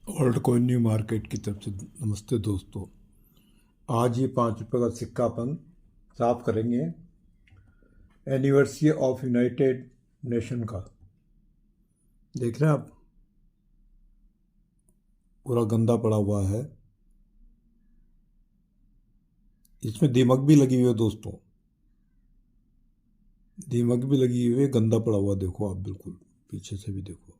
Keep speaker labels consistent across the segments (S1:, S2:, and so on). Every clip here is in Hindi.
S1: वर्ल्ड कॉइन न्यू मार्केट की तरफ से नमस्ते दोस्तों। आज ये 5 रुपये का सिक्का अपन साफ करेंगे एनिवर्सरी ऑफ यूनाइटेड नेशन का। देख रहे हैं आप, पूरा गंदा पड़ा हुआ है। इसमें दीमक भी लगी हुई है दोस्तों, दीमक भी लगी हुई है, गंदा पड़ा हुआ देखो आप, बिल्कुल पीछे से भी देखो।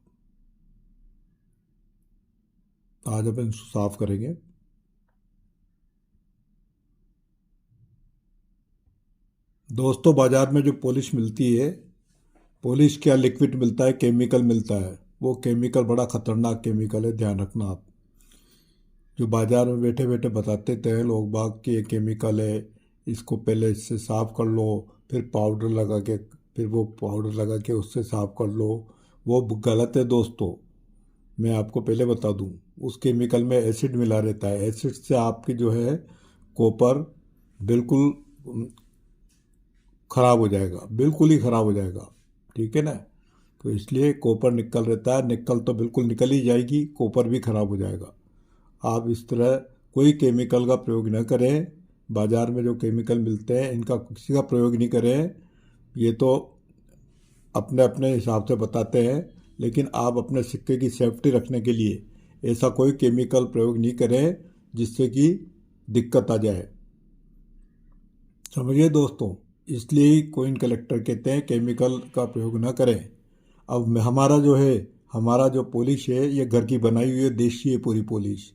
S1: आज अपन इसको साफ करेंगे। दोस्तों, बाजार में जो पॉलिश मिलती है, पॉलिश क्या लिक्विड मिलता है, केमिकल मिलता है। वो केमिकल बड़ा खतरनाक केमिकल है, ध्यान रखना आप। जो बाजार में बैठे बैठे बताते थे लोग बाग कि ये केमिकल है, इसको पहले इससे साफ कर लो, फिर पाउडर लगा के, फिर वो पाउडर लगा के उससे साफ कर लो, वो गलत है दोस्तों। मैं आपको पहले बता दूं, उस केमिकल में एसिड मिला रहता है। एसिड से आपकी जो है कॉपर बिल्कुल ख़राब हो जाएगा, बिल्कुल ही ख़राब हो जाएगा। ठीक है ना। तो इसलिए कॉपर निकल रहता है, निकल तो बिल्कुल निकल ही जाएगी, कॉपर भी ख़राब हो जाएगा। आप इस तरह कोई केमिकल का प्रयोग न करें। बाज़ार में जो केमिकल मिलते हैं इनका किसी का प्रयोग नहीं करें। ये तो अपने अपने हिसाब से बताते हैं, लेकिन आप अपने सिक्के की सेफ्टी रखने के लिए ऐसा कोई केमिकल प्रयोग नहीं करें जिससे कि दिक्कत आ जाए। समझिए दोस्तों, इसलिए ही कोइन कलेक्टर कहते हैं केमिकल का प्रयोग न करें। अब हमारा जो है, हमारा जो पॉलिश है ये घर की बनाई हुई है, देशी है पूरी पॉलिश।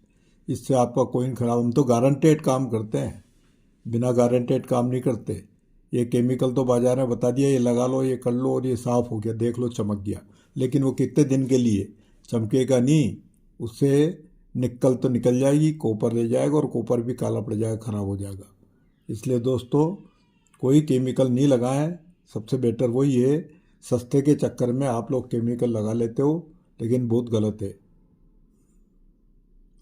S1: इससे आपका कोइन खराब, हम तो गारंटेड काम करते हैं, बिना गारंटेड काम नहीं करते। ये केमिकल तो बाजार में बता दिया, ये लगा लो, ये कर लो और ये साफ़ हो गया, देख लो चमक गया। लेकिन वो कितने दिन के लिए चमकेगा नहीं, उससे निकल तो निकल जाएगी, कॉपर ले जाएगा और कॉपर भी काला पड़ जाएगा, ख़राब हो जाएगा। इसलिए दोस्तों, कोई केमिकल नहीं लगाएं। सबसे बेटर वही है। सस्ते के चक्कर में आप लोग केमिकल लगा लेते हो, लेकिन बहुत गलत है।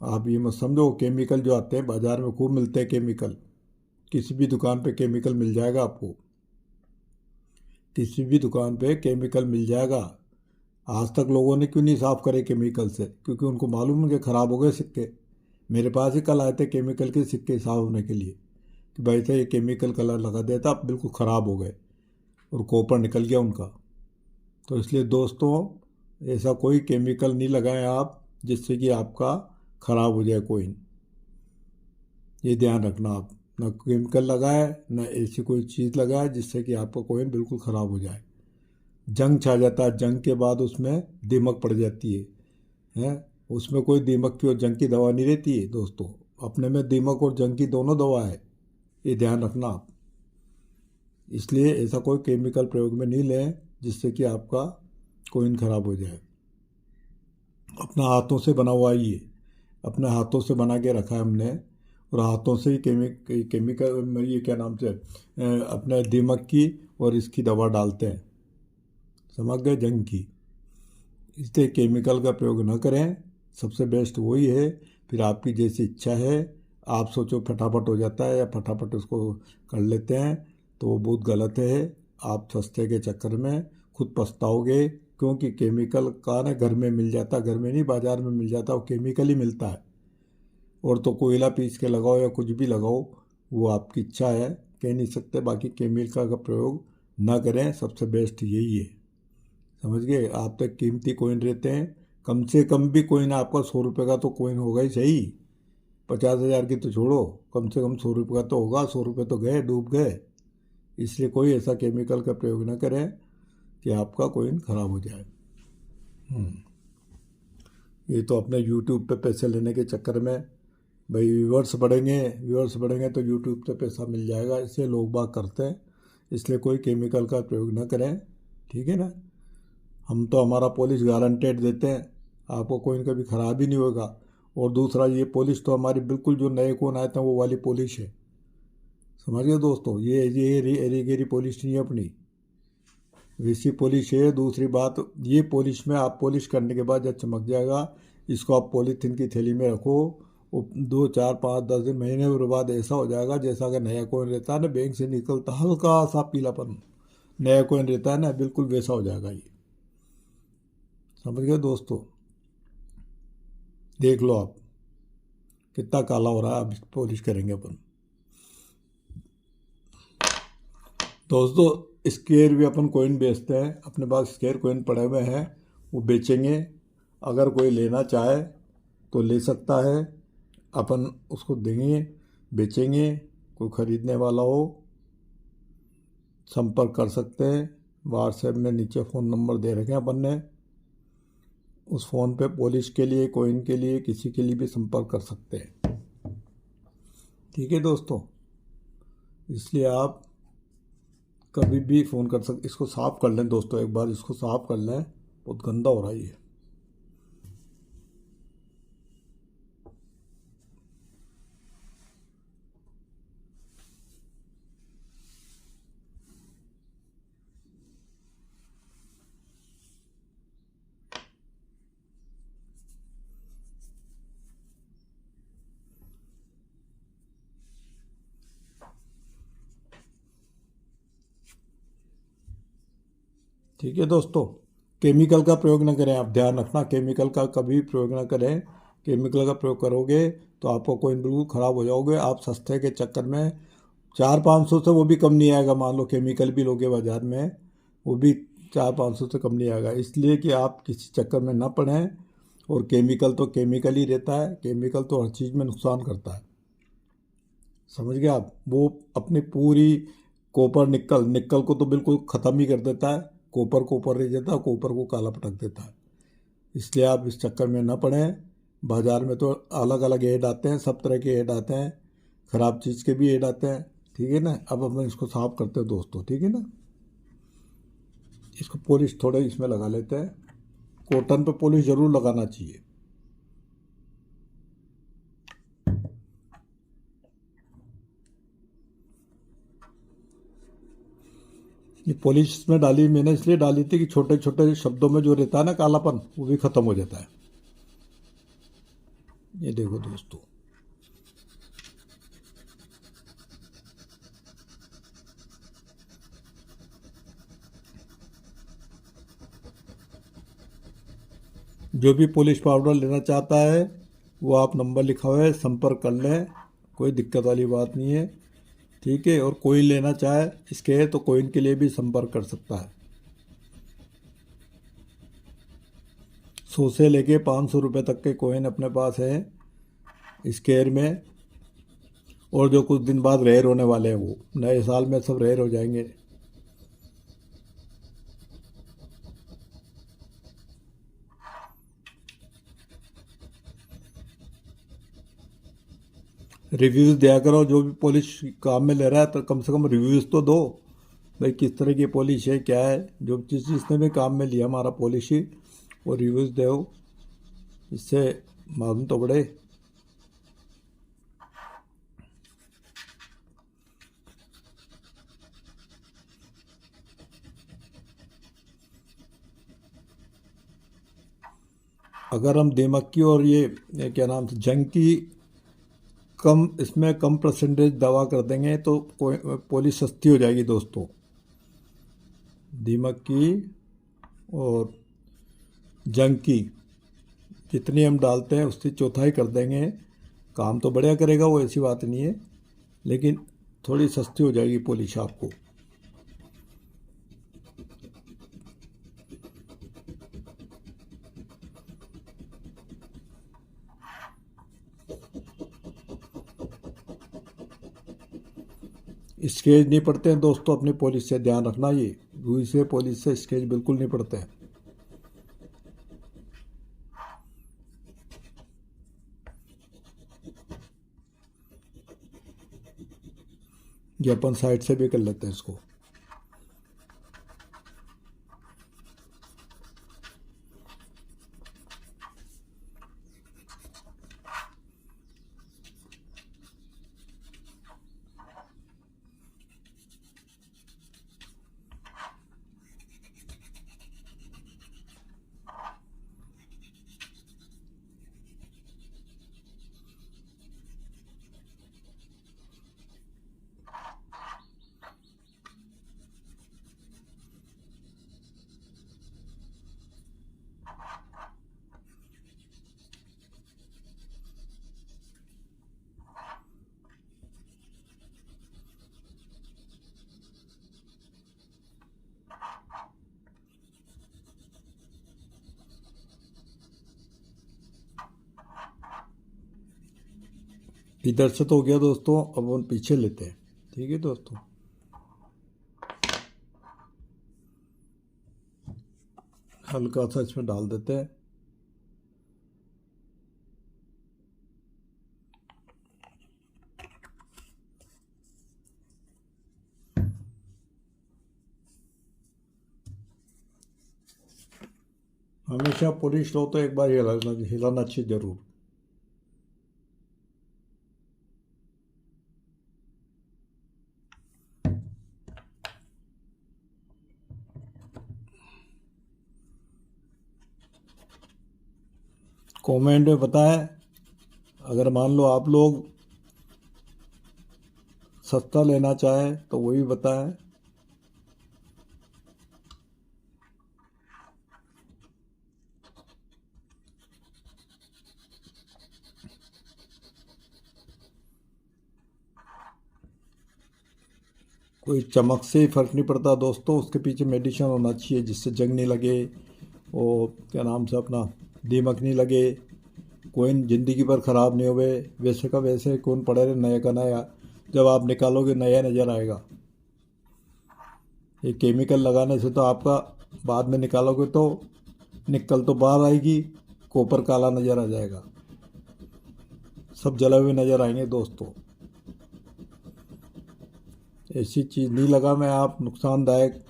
S1: आप ये मत समझो, केमिकल जो आते हैं बाज़ार में खूब मिलते हैं केमिकल। किसी भी दुकान पे केमिकल मिल जाएगा आपको, किसी भी दुकान पे केमिकल मिल जाएगा। आज तक लोगों ने क्यों नहीं साफ़ करे केमिकल से? क्योंकि उनको मालूम है कि ख़राब हो गए सिक्के। मेरे पास ही कल आए थे केमिकल के सिक्के साफ़ होने के लिए कि भाई साहब ये केमिकल कलर लगा दिया था, बिल्कुल ख़राब हो गए और कॉपर निकल गया उनका। तो इसलिए दोस्तों, ऐसा कोई केमिकल नहीं लगाएं आप जिससे कि आपका ख़राब हो जाए कोइन। ये ध्यान रखना आप, ना केमिकल लगाए, ना ऐसी कोई चीज़ लगाए जिससे कि आपका कोइन बिल्कुल ख़राब हो जाए। जंग छा जाता है, जंग के बाद उसमें दीमक पड़ जाती है, हैं। उसमें कोई दीमक की और जंग की दवा नहीं रहती है दोस्तों। अपने में दीमक और जंग की दोनों दवा है, ये ध्यान रखना आप। इसलिए ऐसा कोई केमिकल प्रयोग में नहीं लें जिससे कि आपका कोइन ख़राब हो जाए। अपना हाथों से बना हुआ ये, अपने हाथों से बना के रखा है हमने, और हाथों से ही केमिकल, ये क्या नाम से, अपने दीमक की और इसकी दवा डालते हैं, समझ गए, जंग की। इसलिए केमिकल का प्रयोग न करें, सबसे बेस्ट वही है। फिर आपकी जैसी इच्छा है, आप सोचो फटाफट हो जाता है या फटाफट उसको कर लेते हैं, तो वो बहुत गलत है। आप सस्ते के चक्कर में खुद पछताओगे, क्योंकि केमिकल का ना घर में मिल जाता, घर में नहीं बाज़ार में मिल जाता, वो केमिकल ही मिलता है। और तो कोयला पीस के लगाओ या कुछ भी लगाओ, वो आपकी इच्छा है, कह नहीं सकते। बाकी केमिकल का प्रयोग ना करें, सबसे बेस्ट यही है। समझ गए आप? तक कीमती कोइन रहते हैं, कम से कम भी कोइन आपका 100 रुपये का तो कोइन होगा ही सही। 50,000 की तो छोड़ो, कम से कम 100 रुपये का तो होगा। 100 रुपये तो गए, डूब गए। इसलिए कोई ऐसा केमिकल का प्रयोग ना करें कि आपका कोइन ख़राब हो जाए। ये तो अपने यूट्यूब पे पैसे लेने के चक्कर में, भाई व्यूअर्स बढ़ेंगे, व्यूअर्स बढ़ेंगे तो यूट्यूब पे पैसा मिल जाएगा, इसलिए लोग बाग करते हैं। इसलिए कोई केमिकल का प्रयोग ना करें, ठीक है ना। हम तो हमारा पॉलिश गारंटेड देते हैं, आपको कोई कभी ख़राब ही नहीं होगा। और दूसरा, ये पॉलिश तो हमारी बिल्कुल जो नए कोन आए थे वो वाली पॉलिश है, समझिए दोस्तों। ये एरी गेरी पॉलिश नहीं है अपनी, वैसी पॉलिश है। दूसरी बात, ये पॉलिश में आप पॉलिश करने के बाद जब चमक जाएगा, इसको आप पॉलीथीन की थैली में रखो, वो 2 4 5 10 दिन महीने के बाद ऐसा हो जाएगा जैसा कि नया कोइन रहता है ना, बैंक से निकलता हल्का सा पीलापन, नया कोइन रहता है ना, बिल्कुल वैसा हो जाएगा ये। समझ गए दोस्तों। देख लो आप कितना काला हो रहा है, अब पॉलिश करेंगे अपन। दोस्तों स्केयर भी अपन कोइन बेचते हैं, अपने पास स्केयर कोइन पड़े हुए हैं, वो बेचेंगे। अगर कोई लेना चाहे तो ले सकता है, अपन उसको देंगे, बेचेंगे। कोई ख़रीदने वाला हो संपर्क कर सकते हैं। व्हाट्सएप में नीचे फ़ोन नंबर दे रखे हैं अपन ने, उस फ़ोन पे पॉलिश के लिए, कोइन के लिए, किसी के लिए भी संपर्क कर सकते हैं। ठीक है दोस्तों, इसलिए आप कभी भी फ़ोन कर सकते। इसको साफ़ कर लें दोस्तों, एक बार इसको साफ़ कर लें, बहुत गंदा हो रहा है ये। ठीक है दोस्तों, केमिकल का प्रयोग ना करें, आप ध्यान रखना, केमिकल का कभी प्रयोग ना करें। केमिकल का प्रयोग करोगे तो आपको कोई बिल्कुल ख़राब हो जाओगे। आप सस्ते के चक्कर में 400-500 से वो भी कम नहीं आएगा। मान लो केमिकल भी लोगे बाज़ार में, वो भी 400-500 से कम नहीं आएगा। इसलिए कि आप किसी चक्कर में ना पड़ें। और केमिकल तो केमिकल ही रहता है, केमिकल तो हर चीज़ में नुकसान करता है। समझ गए आप? वो अपनी पूरी कॉपर निकल, निकल को तो बिल्कुल ख़त्म ही कर देता है, कॉपर कॉपर रह जाता है, कॉपर को काला पटक देता है। इसलिए आप इस चक्कर में ना पड़ें। बाज़ार में तो अलग अलग ऐड आते हैं, सब तरह के ऐड आते हैं, ख़राब चीज़ के भी ऐड आते हैं। ठीक है ना? अब अपन इसको साफ़ करते हैं दोस्तों, ठीक है ना? इसको पॉलिश थोड़े इसमें लगा लेते हैं। कॉटन पे पॉलिश ज़रूर लगाना चाहिए। ये पॉलिश इसमें डाली मैंने इसलिए डाली थी कि छोटे छोटे शब्दों में जो रहता है ना कालापन, वो भी ख़त्म हो जाता है। ये देखो दोस्तों, जो भी पॉलिश पाउडर लेना चाहता है वो आप नंबर लिखा हुआ है, संपर्क कर लें, कोई दिक्कत वाली बात नहीं है। ठीक है? और कोई लेना चाहे इसके तो कोइन के लिए भी संपर्क कर सकता है। 100 से लेके 500 रुपये तक के कोइन अपने पास है स्केयर में। और जो कुछ दिन बाद रेयर होने वाले हैं, वो नए साल में सब रेयर हो जाएंगे। रिव्यूज़ दिया करो, जो भी पॉलिश काम में ले रहा है तो कम से कम रिव्यूज़ तो दो भाई, किस तरह की पॉलिश है, क्या है। जो जिस जिसने भी काम में लिया हमारा पॉलिश ही, वो रिव्यूज़ दो, इससे मालूम तो बढ़े। अगर हम दीमक की और ये क्या नाम से जंग की कम, इसमें कम परसेंटेज दवा कर देंगे तो पॉलिश सस्ती हो जाएगी दोस्तों। दीमक की और जंग की जितनी हम डालते हैं उसकी चौथाई कर देंगे, काम तो बढ़िया करेगा वो, ऐसी बात नहीं है, लेकिन थोड़ी सस्ती हो जाएगी पॉलिश आपको। स्केच नहीं पड़ते हैं दोस्तों अपनी पॉलिश से, ध्यान रखना, ये रुई से पॉलिश से स्केच बिल्कुल नहीं पड़ते हैं। ये अपन साइड से भी कर लेते हैं इसको। इधर से तो हो गया दोस्तों, अब हम पीछे लेते हैं। ठीक है दोस्तों, हल्का सा इसमें डाल देते हैं। हमेशा पॉलिश लो तो एक बार हिलाना चाहिए जरूर। कमेंट में बताएं, अगर मान लो आप लोग सस्ता लेना चाहें तो वो भी बताएं। कोई चमक से ही फर्क नहीं पड़ता दोस्तों, उसके पीछे मेडिसिन होना चाहिए जिससे जंग नहीं लगे, और क्या नाम से अपना दीमक नहीं लगे, कोइन ज़िंदगी भर ख़राब नहीं होवे। वैसे का वैसे कौन पड़े रहे, नया का नया, जब आप निकालोगे नया नज़र आएगा। ये केमिकल लगाने से तो आपका बाद में निकालोगे तो निकल तो बाहर आएगी, कॉपर काला नज़र आ जाएगा, सब जले हुए नज़र आएंगे दोस्तों। ऐसी चीज़ नहीं लगा मैं, आप नुकसानदायक,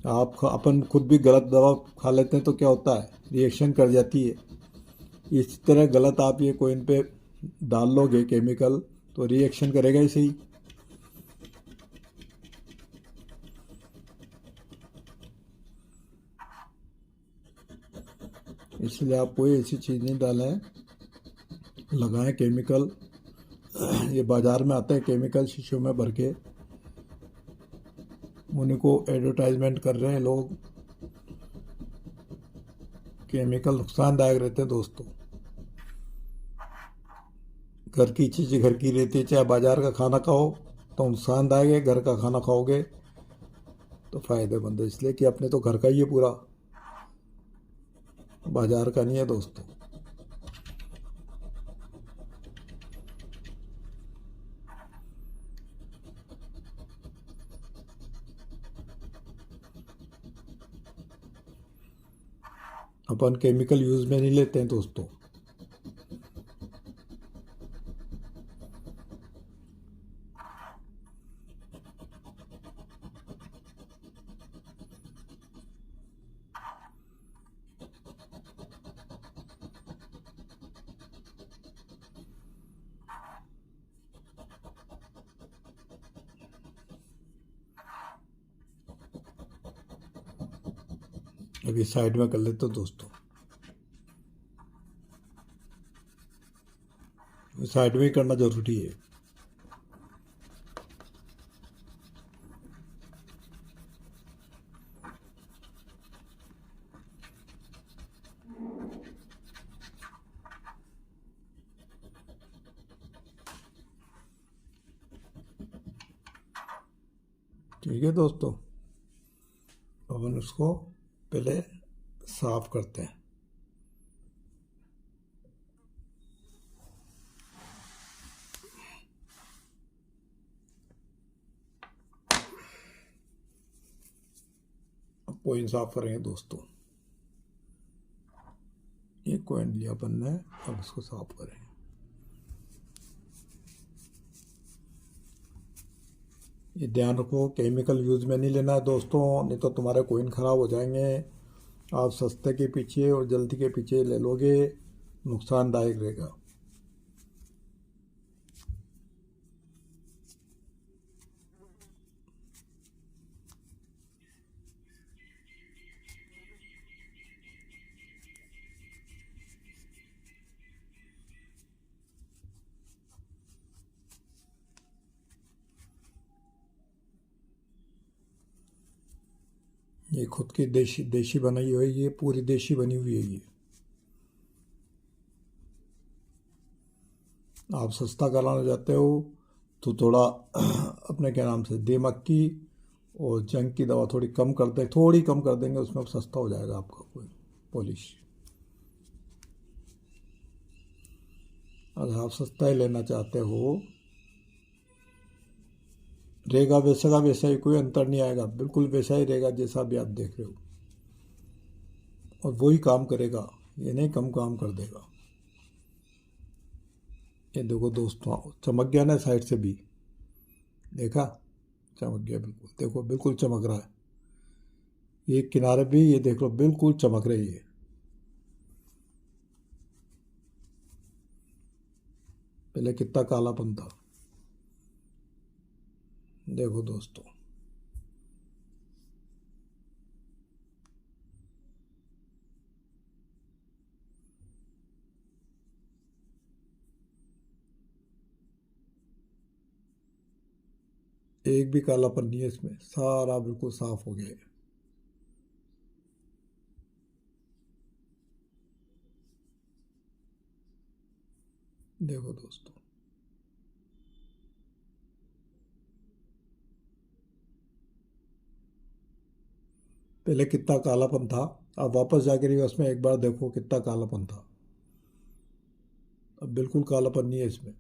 S1: आप अपन खुद भी गलत दवा खा लेते हैं तो क्या होता है, रिएक्शन कर जाती है। इस तरह गलत आप ये कोइन पे डाल लोगे केमिकल तो रिएक्शन करेगा ही सही। इसलिए आप कोई ऐसी चीज़ नहीं डालें, लगाएं केमिकल। ये बाज़ार में आते हैं केमिकल शीशों में भर के, उन्हीं को एडवर्टाइजमेंट कर रहे हैं लोग। केमिकल नुकसानदायक रहते हैं दोस्तों। घर की चीज़ें घर की रहती है, चाहे बाज़ार का खाना खाओ तो नुकसानदायक है, घर का खाना खाओगे तो फ़ायदेमंद है, इसलिए कि अपने तो घर का ही है पूरा, बाज़ार का नहीं है दोस्तों। अपन केमिकल यूज़ में नहीं लेते हैं दोस्तों। अभी साइड में कर लेते हो दोस्तों, साइड में ही करना ज़रूरी है। ठीक है दोस्तों, अपन उसको पहले साफ करते हैं। अब कोइन साफ करेंगे दोस्तों। ये कोइन लिया अपन ने, अब इसको साफ करेंगे। ये ध्यान रखो, केमिकल यूज़ में नहीं लेना है दोस्तों, नहीं तो तुम्हारे कोइन ख़राब हो जाएंगे। आप सस्ते के पीछे और जल्दी के पीछे ले लोगे, नुकसानदायक रहेगा। ये खुद की देशी देशी बनाई हुई है, ये पूरी देशी बनी हुई है ये। आप सस्ता कराना चाहते हो तो थोड़ा अपने क्या नाम से दीमक की और जंग की दवा थोड़ी कम कर दें, थोड़ी कम कर देंगे, उसमें सस्ता हो जाएगा आपका कोई पॉलिश। अगर आप सस्ता ही लेना चाहते हो, रहेगा वैसा का वैसा ही, कोई अंतर नहीं आएगा, बिल्कुल वैसा ही रहेगा जैसा भी आप देख रहे हो, और वही काम करेगा, ये नहीं कम काम कर देगा। ये देखो दोस्तों, चमक गया ना साइड से भी, देखा, चमक गया बिल्कुल, देखो बिल्कुल चमक रहा है। ये किनारे भी ये देख लो बिल्कुल चमक रही है। पहले कितना कालापन था, देखो दोस्तों। एक भी कालापन नहीं है इसमें, सारा बिल्कुल साफ हो गया है। देखो दोस्तों, पहले कितना कालापन था, अब वापस जाके रिवर्स में एक बार देखो कितना कालापन था, अब बिल्कुल कालापन नहीं है इसमें।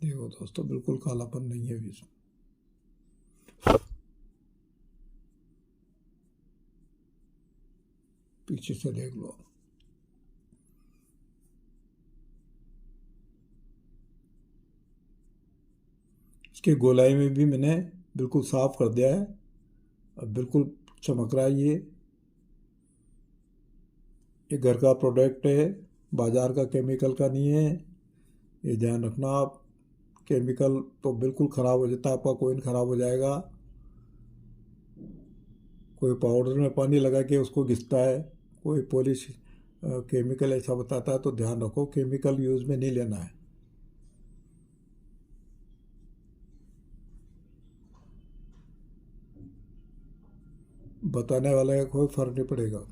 S1: देखो दोस्तों, बिल्कुल कालापन नहीं है अभी इसमें। पीछे से देख लो, इसके गोलाई में भी मैंने बिल्कुल साफ कर दिया है, अब बिल्कुल चमक रहा है। ये घर का प्रोडक्ट है, बाजार का केमिकल का नहीं है, ये ध्यान रखना आप। केमिकल तो बिल्कुल ख़राब हो जाता है, आपका कॉइन ख़राब हो जाएगा। कोई पाउडर में पानी लगा के उसको घिसता है, कोई पॉलिश केमिकल ऐसा बताता है, तो ध्यान रखो केमिकल यूज़ में नहीं लेना है। बताने वाले का कोई फर्क नहीं पड़ेगा।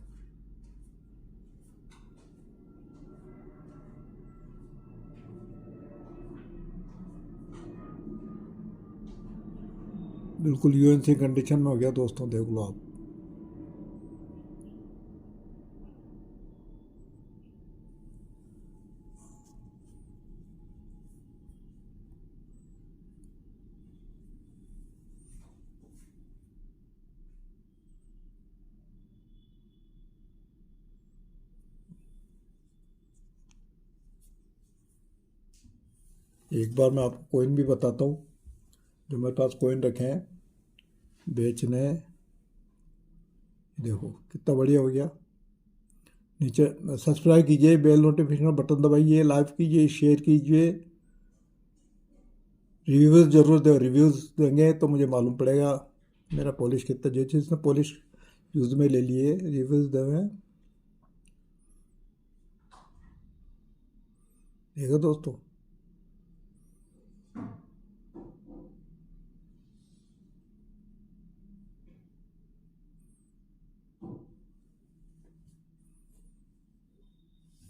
S1: बिल्कुल यूएनसी कंडीशन में हो गया दोस्तों, देख लो आप। एक बार मैं आपको कॉइन भी बताता हूँ, जो मेरे पास कॉइन रखे हैं बेचने। देखो कितना बढ़िया हो गया। नीचे सब्सक्राइब कीजिए, बेल नोटिफिकेशन बटन दबाइए, लाइक कीजिए, शेयर कीजिए, रिव्यूज़ जरूर दो। रिव्यूज़ देंगे तो मुझे मालूम पड़ेगा मेरा पॉलिश कितना, जो चीज़ ने पॉलिश यूज़ में ले लिए, रिव्यूज़ देंगे। देखो दोस्तों,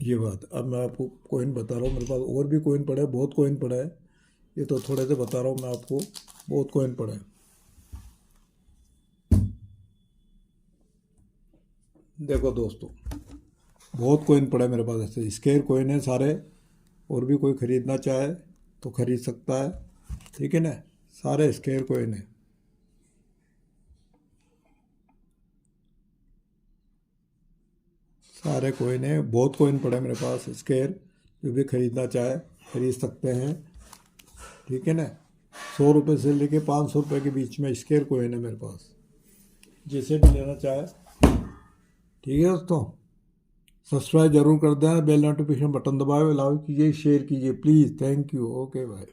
S1: ये बात। अब मैं आपको कॉइन बता रहा हूँ, मेरे पास और भी कॉइन पड़े हैं, बहुत कॉइन पड़ा है, ये तो थोड़े से बता रहा हूँ मैं आपको, बहुत कॉइन पड़े हैं। देखो दोस्तों, बहुत कॉइन पड़ा है मेरे पास, ऐसे स्केयर कॉइन है सारे, और भी कोई ख़रीदना चाहे तो ख़रीद सकता है, ठीक है ना। सारे स्केयर कॉइन है, सारे कॉइन है, बहुत कॉइन पड़े हैं मेरे पास स्केयर, जो भी ख़रीदना चाहे ख़रीद सकते हैं, ठीक है ना। 100 रुपये से लेके 500 रुपये के बीच में स्केयर कॉइन है मेरे पास, जैसे भी लेना चाहे, ठीक है दोस्तों। सब्सक्राइब जरूर कर दें, बेल नोटिफिकेशन बटन दबाए, लाइक कीजिए, शेयर कीजिए please. Thank you, okay bye.